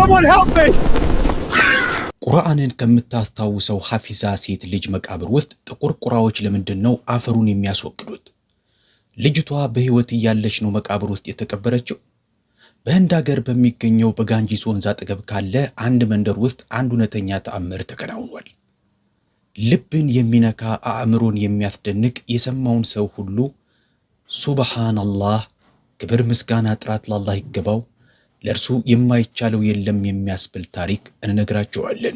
Someone help me! ቁርአንን ከምታስታውሰው ሐፊዛ ሴት ልጅ መቃብር ውስጥ ጥቁር ቁራዎች ለምንድነው አፈሩን የሚያስወግዱት? ልጅቷ በህይወት እያለች ነው መቃብር ውስጥ የተቀበረችው? በህንድ ሀገር በሚገኘው በጋንጂስ ወንዝ አጠገብ ካለ አንድ መንደር ውስጥ አንድ እውነተኛ ተአምር ተከናውኗል። ልብን የሚነካ አእምሮን የሚያስደንቅ የሰማውን ሰው ሁሉ ሱብሃንአላህ ክብር ምስጋና ጥራት ለአላህ ይገባው ለርሱ የማይቻለው የለም የሚያስብል ታሪክ እንነግራቸዋለን።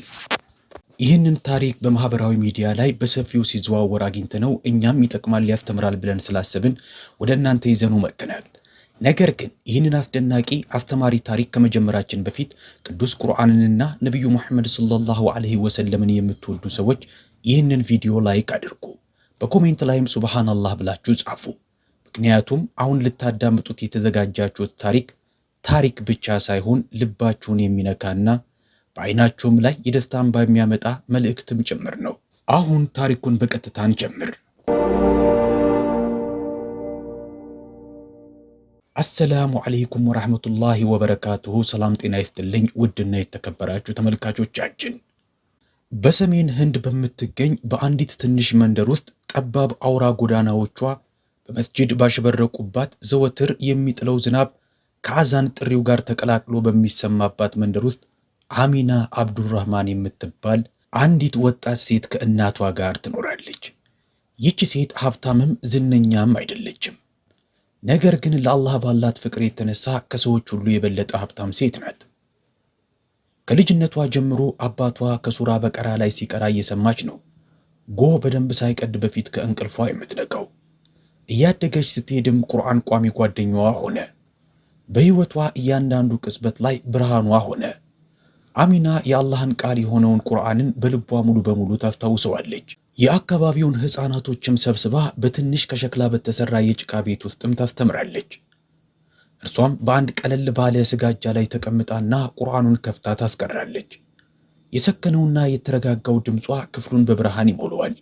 ይህንን ታሪክ በማህበራዊ ሚዲያ ላይ በሰፊው ሲዘዋወር አግኝተነው እኛም ይጠቅማል ያስተምራል ብለን ስላሰብን ወደ እናንተ ይዘነው መጥተናል። ነገር ግን ይህንን አስደናቂ አስተማሪ ታሪክ ከመጀመራችን በፊት ቅዱስ ቁርአንንና ነብዩ መሐመድ ሰለላሁ ዐለይሂ ወሰለምን የምትወዱ ሰዎች ይህንን ቪዲዮ ላይክ አድርጉ። በኮሜንት ላይም ሱብሃንአላህ ብላችሁ ጻፉ። ምክንያቱም አሁን ልታዳምጡት የተዘጋጃችሁት ታሪክ ብቻ ሳይሆን ልባችሁን የሚነካና በአይናችሁም ላይ የደስታን በሚያመጣ መልእክትም ጭምር ነው። አሁን ታሪኩን በቀጥታ እንጀምር። አሰላሙ አለይኩም ወራህመቱላሂ ወበረካቱሁ። ሰላም ጤና ይስጥልኝ ውድና የተከበራችሁ ተመልካቾቻችን። በሰሜን ህንድ በምትገኝ በአንዲት ትንሽ መንደር ውስጥ ጠባብ አውራ ጎዳናዎቿ በመስጂድ ባሸበረቁባት ዘወትር የሚጥለው ዝናብ ከአዛን ጥሪው ጋር ተቀላቅሎ በሚሰማባት መንደር ውስጥ አሚና አብዱራህማን የምትባል አንዲት ወጣት ሴት ከእናቷ ጋር ትኖራለች። ይህች ሴት ሀብታምም ዝነኛም አይደለችም። ነገር ግን ለአላህ ባላት ፍቅር የተነሳ ከሰዎች ሁሉ የበለጠ ሀብታም ሴት ናት። ከልጅነቷ ጀምሮ አባቷ ከሱራ በቀራ ላይ ሲቀራ እየሰማች ነው ጎህ በደንብ ሳይቀድ በፊት ከእንቅልፏ የምትነቃው። እያደገች ስትሄድም ቁርአን ቋሚ ጓደኛዋ ሆነ። በህይወቷ እያንዳንዱ ቅጽበት ላይ ብርሃኗ ሆነ። አሚና የአላህን ቃል የሆነውን ቁርአንን በልቧ ሙሉ በሙሉ ታስታውሰዋለች። የአካባቢውን ህፃናቶችም ሰብስባ በትንሽ ከሸክላ በተሰራ የጭቃ ቤት ውስጥም ታስተምራለች። እርሷም በአንድ ቀለል ባለ ስጋጃ ላይ ተቀምጣና ቁርአኑን ከፍታ ታስቀራለች። የሰከነውና የተረጋጋው ድምጿ ክፍሉን በብርሃን ይሞላዋል።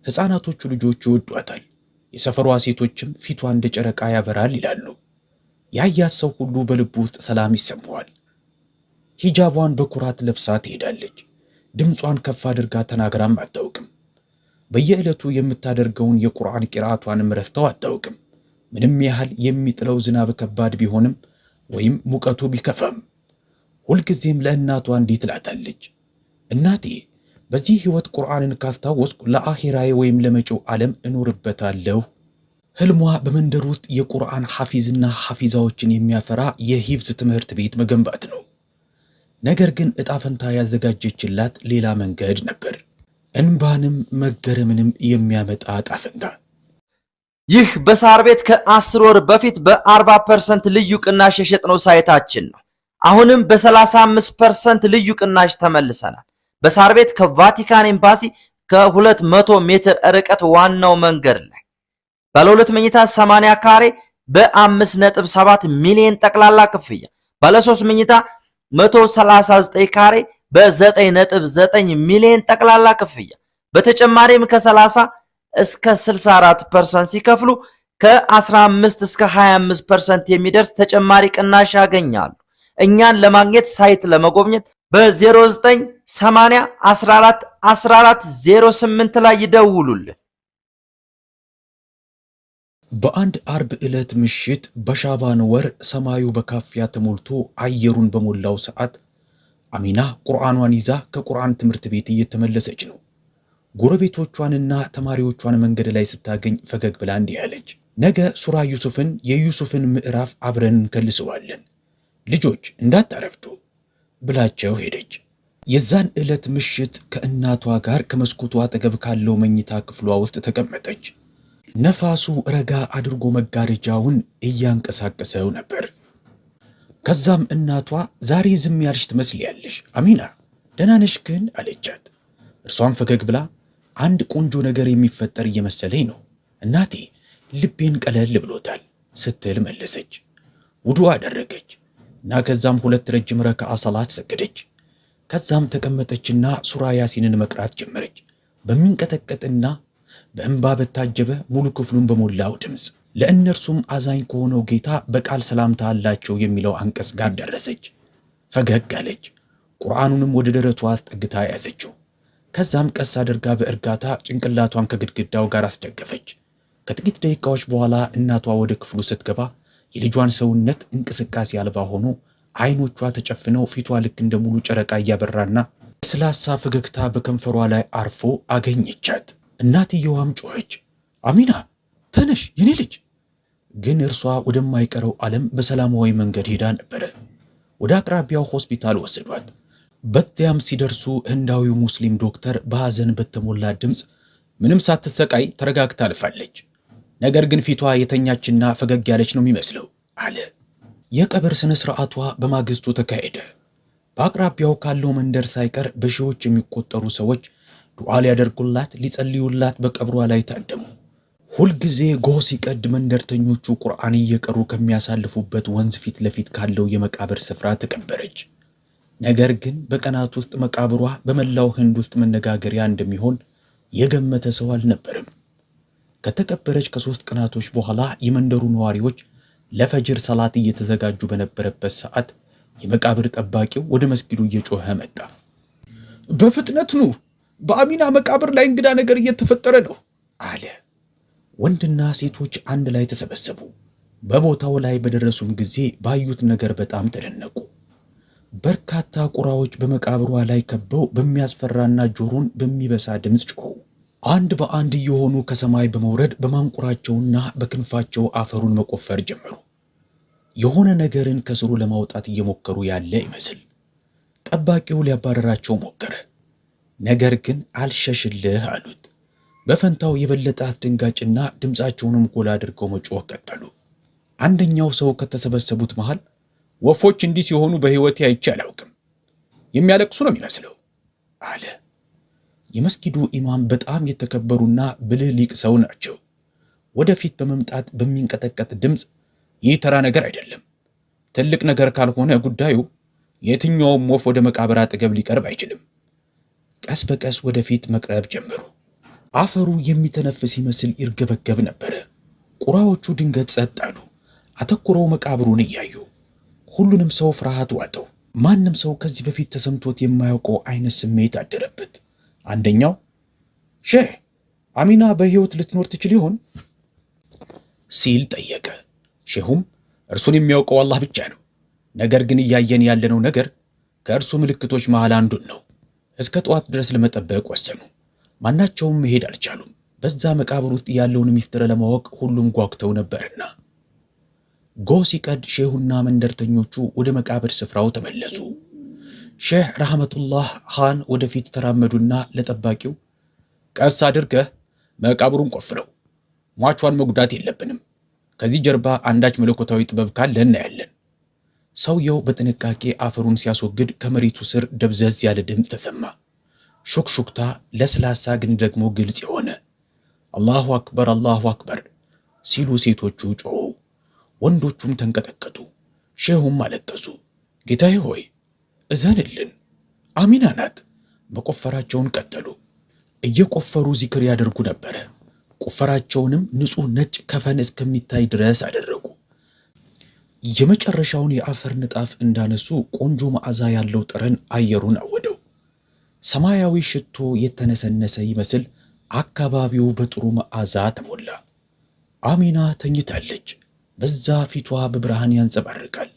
ህፃናቶቹ ልጆች ይወዷታል። የሰፈሯ ሴቶችም ፊቷ እንደ ጨረቃ ያበራል ይላሉ። ያያት ሰው ሁሉ በልቡ ውስጥ ሰላም ይሰማዋል። ሂጃቧን በኩራት ለብሳ ትሄዳለች። ድምጿን ከፍ አድርጋ ተናግራም አታውቅም። በየዕለቱ የምታደርገውን የቁርአን ቂራአቷንም ረስተው አታውቅም። ምንም ያህል የሚጥለው ዝናብ ከባድ ቢሆንም ወይም ሙቀቱ ቢከፋም ሁልጊዜም ለእናቷ እንዲህ ትላታለች፣ እናቴ በዚህ ህይወት ቁርአንን ካስታወስኩ ለአኺራዬ ወይም ለመጪው ዓለም እኖርበታለሁ። ህልሟ በመንደር ውስጥ የቁርአን ሐፊዝና ሐፊዛዎችን የሚያፈራ የሂፍዝ ትምህርት ቤት መገንባት ነው። ነገር ግን እጣ ፈንታ ያዘጋጀችላት ሌላ መንገድ ነበር፣ እንባንም መገረምንም የሚያመጣ እጣ ፈንታ። ይህ በሳር ቤት ከ10 ወር በፊት በ40% ልዩ ቅናሽ የሸጥነው ሳይታችን ነው። አሁንም በ35% ልዩ ቅናሽ ተመልሰናል። በሳር ቤት ከቫቲካን ኤምባሲ ከ200 ሜትር ርቀት ዋናው መንገድ ላይ ባለ 2 መኝታ 80 ካሬ በ5.7 ሚሊዮን ጠቅላላ ክፍያ፣ ባለ 3 መኝታ 139 ካሬ በ9.9 ሚሊዮን ጠቅላላ ክፍያ። በተጨማሪም ከ30 እስከ 64% ሲከፍሉ ከ15 እስከ 25% የሚደርስ ተጨማሪ ቅናሽ ያገኛሉ። እኛን ለማግኘት ሳይት ለመጎብኘት በ0980 14 14 08 ላይ ይደውሉልን። በአንድ አርብ ዕለት ምሽት በሻባን ወር ሰማዩ በካፊያ ተሞልቶ አየሩን በሞላው ሰዓት አሚና ቁርአኗን ይዛ ከቁርአን ትምህርት ቤት እየተመለሰች ነው። ጎረቤቶቿንና ተማሪዎቿን መንገድ ላይ ስታገኝ ፈገግ ብላ እንዲህ አለች፣ ነገ ሱራ የዩሱፍን ምዕራፍ አብረን እንከልሰዋለን፣ ልጆች እንዳታረፍዱ ብላቸው ሄደች። የዛን ዕለት ምሽት ከእናቷ ጋር ከመስኮቷ አጠገብ ካለው መኝታ ክፍሏ ውስጥ ተቀመጠች። ነፋሱ ረጋ አድርጎ መጋረጃውን እያንቀሳቀሰው ነበር። ከዛም እናቷ ዛሬ ዝም ያልሽ ትመስልያለሽ አሚና፣ ደህና ነሽ ግን አለቻት። እርሷም ፈገግ ብላ አንድ ቆንጆ ነገር የሚፈጠር እየመሰለኝ ነው እናቴ፣ ልቤን ቀለል ብሎታል ስትል መለሰች። ውዱእ አደረገች እና ከዛም 2 ረጅም ረካዓ ሰላት ሰገደች። ከዛም ተቀመጠችና ሱራ ያሲንን መቅራት ጀመረች። በሚንቀጠቀጥና በእንባ በታጀበ ሙሉ ክፍሉን በሞላው ድምፅ ለእነርሱም አዛኝ ከሆነው ጌታ በቃል ሰላምታ አላቸው የሚለው አንቀጽ ጋር ደረሰች። ፈገግ አለች። ቁርአኑንም ወደ ደረቷ አስጠግታ ያዘችው። ከዛም ቀስ አድርጋ በእርጋታ ጭንቅላቷን ከግድግዳው ጋር አስደገፈች። ከጥቂት ደቂቃዎች በኋላ እናቷ ወደ ክፍሉ ስትገባ የልጇን ሰውነት እንቅስቃሴ አልባ ሆኖ አይኖቿ ተጨፍነው ፊቷ ልክ እንደ ሙሉ ጨረቃ እያበራና ስላሳ ፈገግታ በከንፈሯ ላይ አርፎ አገኘቻት። እናትየዋም ጮኸች፣ አሚና ተነሽ የኔ ልጅ። ግን እርሷ ወደማይቀረው ዓለም በሰላማዊ መንገድ ሄዳ ነበረ። ወደ አቅራቢያው ሆስፒታል ወሰዷት። በዚያም ሲደርሱ ህንዳዊው ሙስሊም ዶክተር በሐዘን በተሞላ ድምፅ ምንም ሳትሰቃይ ተረጋግታ አልፋለች፣ ነገር ግን ፊቷ የተኛችና ፈገግ ያለች ነው የሚመስለው አለ። የቀብር ስነ ስርዓቷ በማግስቱ ተካሄደ። በአቅራቢያው ካለው መንደር ሳይቀር በሺዎች የሚቆጠሩ ሰዎች ዱዓ ሊያደርጉላት፣ ሊጸልዩላት በቀብሯ ላይ ታደሙ። ሁልጊዜ ጎህ ሲቀድ መንደርተኞቹ ቁርአን እየቀሩ ከሚያሳልፉበት ወንዝ ፊት ለፊት ካለው የመቃብር ስፍራ ተቀበረች። ነገር ግን በቀናት ውስጥ መቃብሯ በመላው ህንድ ውስጥ መነጋገሪያ እንደሚሆን የገመተ ሰው አልነበረም። ከተቀበረች ከ3 ቀናቶች በኋላ የመንደሩ ነዋሪዎች ለፈጅር ሰላት እየተዘጋጁ በነበረበት ሰዓት የመቃብር ጠባቂው ወደ መስጊዱ እየጮኸ መጣ። በፍጥነት ኑ፣ በአሚና መቃብር ላይ እንግዳ ነገር እየተፈጠረ ነው አለ። ወንድና ሴቶች አንድ ላይ ተሰበሰቡ። በቦታው ላይ በደረሱም ጊዜ ባዩት ነገር በጣም ተደነቁ። በርካታ ቁራዎች በመቃብሯ ላይ ከበው በሚያስፈራና ጆሮን በሚበሳ ድምፅ ጮኹ። አንድ በአንድ እየሆኑ ከሰማይ በመውረድ በማንቁራቸውና በክንፋቸው አፈሩን መቆፈር ጀመሩ። የሆነ ነገርን ከስሩ ለማውጣት እየሞከሩ ያለ ይመስል። ጠባቂው ሊያባረራቸው ሞከረ፣ ነገር ግን አልሸሽልህ አሉት። በፈንታው የበለጠ አስደንጋጭና ድምፃቸውንም ጎላ አድርገው መጮህ ቀጠሉ። አንደኛው ሰው ከተሰበሰቡት መሃል ወፎች እንዲህ ሲሆኑ በሕይወቴ አይቼ አላውቅም፣ የሚያለቅሱ ነው የሚመስለው አለ። የመስጊዱ ኢማም በጣም የተከበሩና ብልህ ሊቅ ሰው ናቸው። ወደፊት በመምጣት በሚንቀጠቀጥ ድምፅ ይህ ተራ ነገር አይደለም፣ ትልቅ ነገር ካልሆነ ጉዳዩ የትኛውም ወፍ ወደ መቃብር አጠገብ ሊቀርብ አይችልም። ቀስ በቀስ ወደፊት መቅረብ ጀመሩ። አፈሩ የሚተነፍስ ይመስል ይርገበገብ ነበረ። ቁራዎቹ ድንገት ጸጥ አሉ፣ አተኩረው መቃብሩን እያዩ። ሁሉንም ሰው ፍርሃት ዋጠው። ማንም ሰው ከዚህ በፊት ተሰምቶት የማያውቀው አይነት ስሜት አደረበት። አንደኛው ሼህ አሚና በሕይወት ልትኖር ትችል ይሆን ሲል ጠየቀ። ሼሁም እርሱን የሚያውቀው አላህ ብቻ ነው፣ ነገር ግን እያየን ያለነው ነገር ከእርሱ ምልክቶች መሃል አንዱን ነው። እስከ ጠዋት ድረስ ለመጠበቅ ወሰኑ። ማናቸውም መሄድ አልቻሉም። በዛ መቃብር ውስጥ ያለውን ሚስጥር ለማወቅ ሁሉም ጓጉተው ነበርና። ጎህ ሲቀድ ሼሁና መንደርተኞቹ ወደ መቃብር ስፍራው ተመለሱ። ሼህ ረሕመቱላህ ኻን ወደፊት ተራመዱና ለጠባቂው ቀስ አድርገህ መቃብሩን ቆፍረው፣ ሟቿን መጉዳት የለብንም፣ ከዚህ ጀርባ አንዳች መለኮታዊ ጥበብ ካለ እናያለን። ሰውየው በጥንቃቄ አፈሩን ሲያስወግድ ከመሬቱ ስር ደብዘዝ ያለ ድምፅ ተሰማ። ሹክሹክታ፣ ለስላሳ ግን ደግሞ ግልጽ የሆነ አላሁ አክበር አላሁ አክበር ሲሉ ሴቶቹ ጮኹ። ወንዶቹም ተንቀጠቀጡ። ሼሁም አለቀሱ። ጌታዬ ሆይ እዘንልን፣ አሚና ናት። መቆፈራቸውን ቀጠሉ። እየቆፈሩ ዚክር ያደርጉ ነበረ። ቁፈራቸውንም ንጹሕ ነጭ ከፈን እስከሚታይ ድረስ አደረጉ። የመጨረሻውን የአፈር ንጣፍ እንዳነሱ ቆንጆ መዓዛ ያለው ጠረን አየሩን አወደው። ሰማያዊ ሽቶ የተነሰነሰ ይመስል አካባቢው በጥሩ መዓዛ ተሞላ። አሚና ተኝታለች። በዛ ፊቷ በብርሃን ያንጸባርቃል።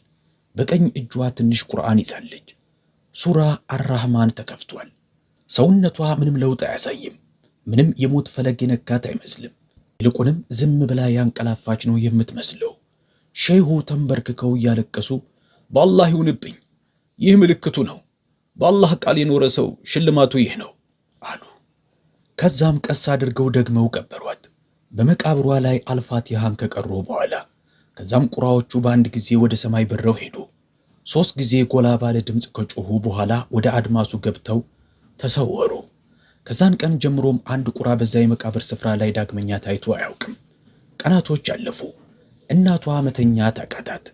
በቀኝ እጇ ትንሽ ቁርአን ይዛለች። ሱራ አራህማን ተከፍቷል። ሰውነቷ ምንም ለውጥ አያሳይም። ምንም የሞት ፈለግ የነካት አይመስልም። ይልቁንም ዝም ብላ ያንቀላፋች ነው የምትመስለው። ሼሁ ተንበርክከው እያለቀሱ በአላህ ይሁንብኝ፣ ይህ ምልክቱ ነው፣ በአላህ ቃል የኖረ ሰው ሽልማቱ ይህ ነው አሉ። ከዛም ቀስ አድርገው ደግመው ቀበሯት። በመቃብሯ ላይ አልፋቲሃን ከቀሩ በኋላ ከዛም ቁራዎቹ በአንድ ጊዜ ወደ ሰማይ በረው ሄዱ። 3 ጊዜ ጎላ ባለ ድምፅ ከጮሁ በኋላ ወደ አድማሱ ገብተው ተሰወሩ። ከዛን ቀን ጀምሮም አንድ ቁራ በዛ የመቃብር ስፍራ ላይ ዳግመኛ ታይቶ አያውቅም። ቀናቶች አለፉ። እናቷ መተኛት አቃታት።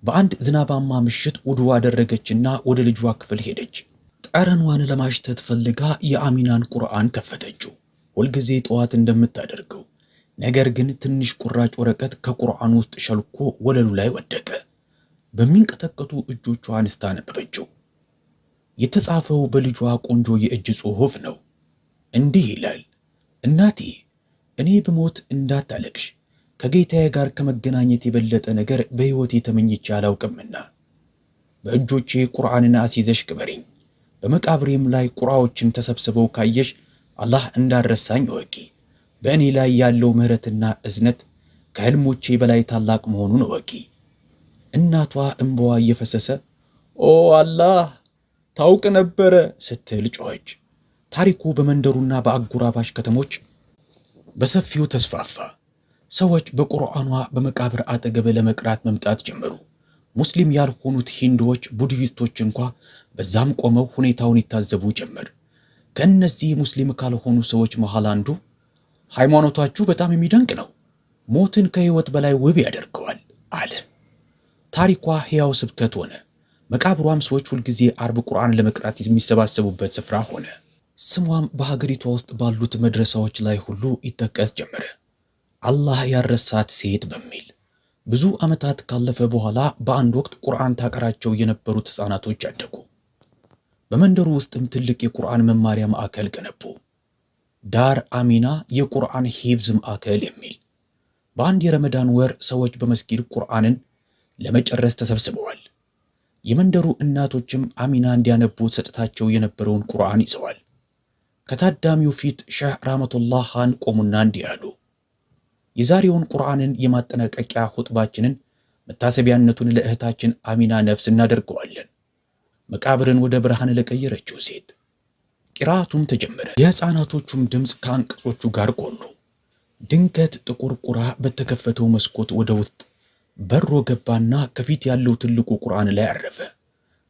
በአንድ ዝናባማ ምሽት ውዱእ አደረገችና ወደ ልጇ ክፍል ሄደች። ጠረኗን ለማሽተት ፈልጋ የአሚናን ቁርአን ከፈተችው፣ ሁልጊዜ ጠዋት እንደምታደርገው። ነገር ግን ትንሽ ቁራጭ ወረቀት ከቁርአን ውስጥ ሸልኮ ወለሉ ላይ ወደቀ። በሚንቀጠቀጡ እጆቿ አንስታ አነበበችው። የተጻፈው በልጇ ቆንጆ የእጅ ጽሑፍ ነው። እንዲህ ይላል። እናቴ እኔ ብሞት እንዳታለቅሽ፣ ከጌታዬ ጋር ከመገናኘት የበለጠ ነገር በሕይወቴ ተመኝቼ አላውቅምና በእጆቼ ቁርአንን አስይዘሽ ቅበሪኝ። በመቃብሬም ላይ ቁርአዎችን ተሰብስበው ካየሽ አላህ እንዳረሳኝ እወቂ። በእኔ ላይ ያለው ምሕረትና እዝነት ከሕልሞቼ በላይ ታላቅ መሆኑን እወቂ። እናቷ እንባዋ እየፈሰሰ ኦ አላህ ታውቅ ነበረ ስትል ጮኸች። ታሪኩ በመንደሩና በአጎራባሽ ከተሞች በሰፊው ተስፋፋ። ሰዎች በቁርአኗ በመቃብር አጠገብ ለመቅራት መምጣት ጀመሩ። ሙስሊም ያልሆኑት ሂንዶች፣ ቡድሂስቶች እንኳ በዛም ቆመው ሁኔታውን ይታዘቡ ጀመር። ከእነዚህ ሙስሊም ካልሆኑ ሰዎች መሃል አንዱ ሃይማኖታችሁ በጣም የሚደንቅ ነው፣ ሞትን ከሕይወት በላይ ውብ ያደርገዋል አለ። ታሪኳ ሕያው ስብከት ሆነ። መቃብሯም ሰዎች ሁልጊዜ አርብ ቁርአን ለመቅራት የሚሰባሰቡበት ስፍራ ሆነ። ስሟም በሀገሪቷ ውስጥ ባሉት መድረሳዎች ላይ ሁሉ ይጠቀስ ጀመረ። አላህ ያረሳት ሴት በሚል ብዙ ዓመታት ካለፈ በኋላ በአንድ ወቅት ቁርአን ታቀራቸው የነበሩት ሕፃናቶች አደጉ። በመንደሩ ውስጥም ትልቅ የቁርአን መማሪያ ማዕከል ገነቡ። ዳር አሚና የቁርአን ሂፍዝ ማዕከል የሚል። በአንድ የረመዳን ወር ሰዎች በመስጊድ ቁርአንን ለመጨረስ ተሰብስበዋል። የመንደሩ እናቶችም አሚና እንዲያነቡ ሰጥታቸው የነበረውን ቁርአን ይዘዋል። ከታዳሚው ፊት ሼህ ረህመቱላህ ኻን ቆሙና እንዲህ አሉ። የዛሬውን ቁርአንን የማጠናቀቂያ ሁጥባችንን መታሰቢያነቱን ለእህታችን አሚና ነፍስ እናደርገዋለን፣ መቃብርን ወደ ብርሃን ለቀየረችው ሴት። ቂራአቱም ተጀመረ። የሕፃናቶቹም ድምፅ ከአንቀጾቹ ጋር ቆኑ። ድንገት ጥቁር ቁራ በተከፈተው መስኮት ወደ ውስጥ በሮ ገባና ከፊት ያለው ትልቁ ቁርአን ላይ አረፈ።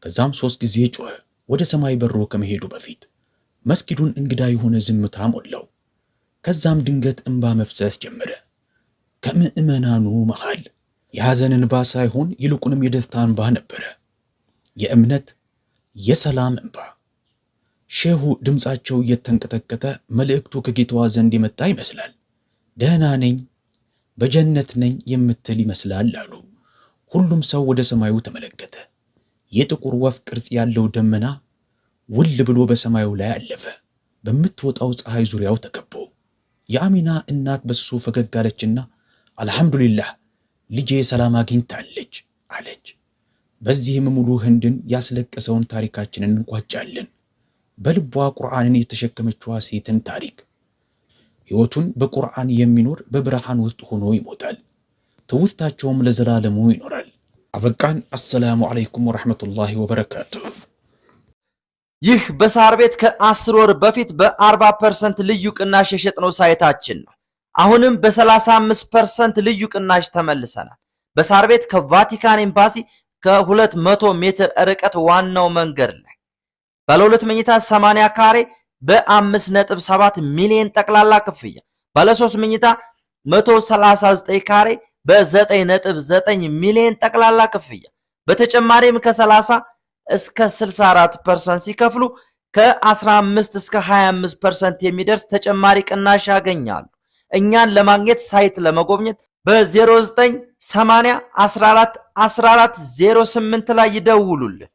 ከዛም 3 ጊዜ ጮኸ። ወደ ሰማይ በሮ ከመሄዱ በፊት መስጊዱን እንግዳ የሆነ ዝምታ ሞላው። ከዛም ድንገት እንባ መፍሰስ ጀመረ። ከምዕመናኑ መሃል የሐዘን እንባ ሳይሆን ይልቁንም የደስታ እንባ ነበረ። የእምነት የሰላም እንባ። ሼሁ ድምፃቸው እየተንቀጠቀጠ መልእክቱ ከጌታዋ ዘንድ የመጣ ይመስላል። ደህና ነኝ፣ በጀነት ነኝ የምትል ይመስላል አሉ። ሁሉም ሰው ወደ ሰማዩ ተመለከተ። የጥቁር ወፍ ቅርጽ ያለው ደመና ውል ብሎ በሰማዩ ላይ አለፈ። በምትወጣው ፀሐይ ዙሪያው ተከቦ የአሚና እናት በስሱ ፈገግ አለችና አልሐምዱሊላህ ልጄ ሰላም አግኝታለች አለች። በዚህም ሙሉ ህንድን ያስለቀሰውን ታሪካችንን እንቋጫለን። በልቧ ቁርአንን የተሸከመችዋ ሴትን ታሪክ። ሕይወቱን በቁርአን የሚኖር በብርሃን ውስጥ ሆኖ ይሞታል። ትውስታቸውም ለዘላለሙ ይኖራል። አበቃን። አሰላሙ አለይኩም ወራህመቱላሂ ወበረካቱሁ። ይህ በሳር ቤት ከ10 ወር በፊት በ40% ልዩ ቅናሽ የሸጥነው ሳይታችን ነው። አሁንም በ35% ልዩ ቅናሽ ተመልሰናል። በሳር ቤት ከቫቲካን ኤምባሲ ከ200 ሜትር ርቀት ዋናው መንገድ ላይ ባለ 2 መኝታ 80 ካሬ በ5.7 ሚሊዮን ጠቅላላ ክፍያ፣ ባለ 3 መኝታ 139 ካሬ በ9.9 ሚሊዮን ጠቅላላ ክፍያ። በተጨማሪም ከ30 እስከ 64% ሲከፍሉ ከ15 እስከ 25% የሚደርስ ተጨማሪ ቅናሽ ያገኛሉ። እኛን ለማግኘት ሳይት ለመጎብኘት በ0980 14 14 08 ላይ ይደውሉልን።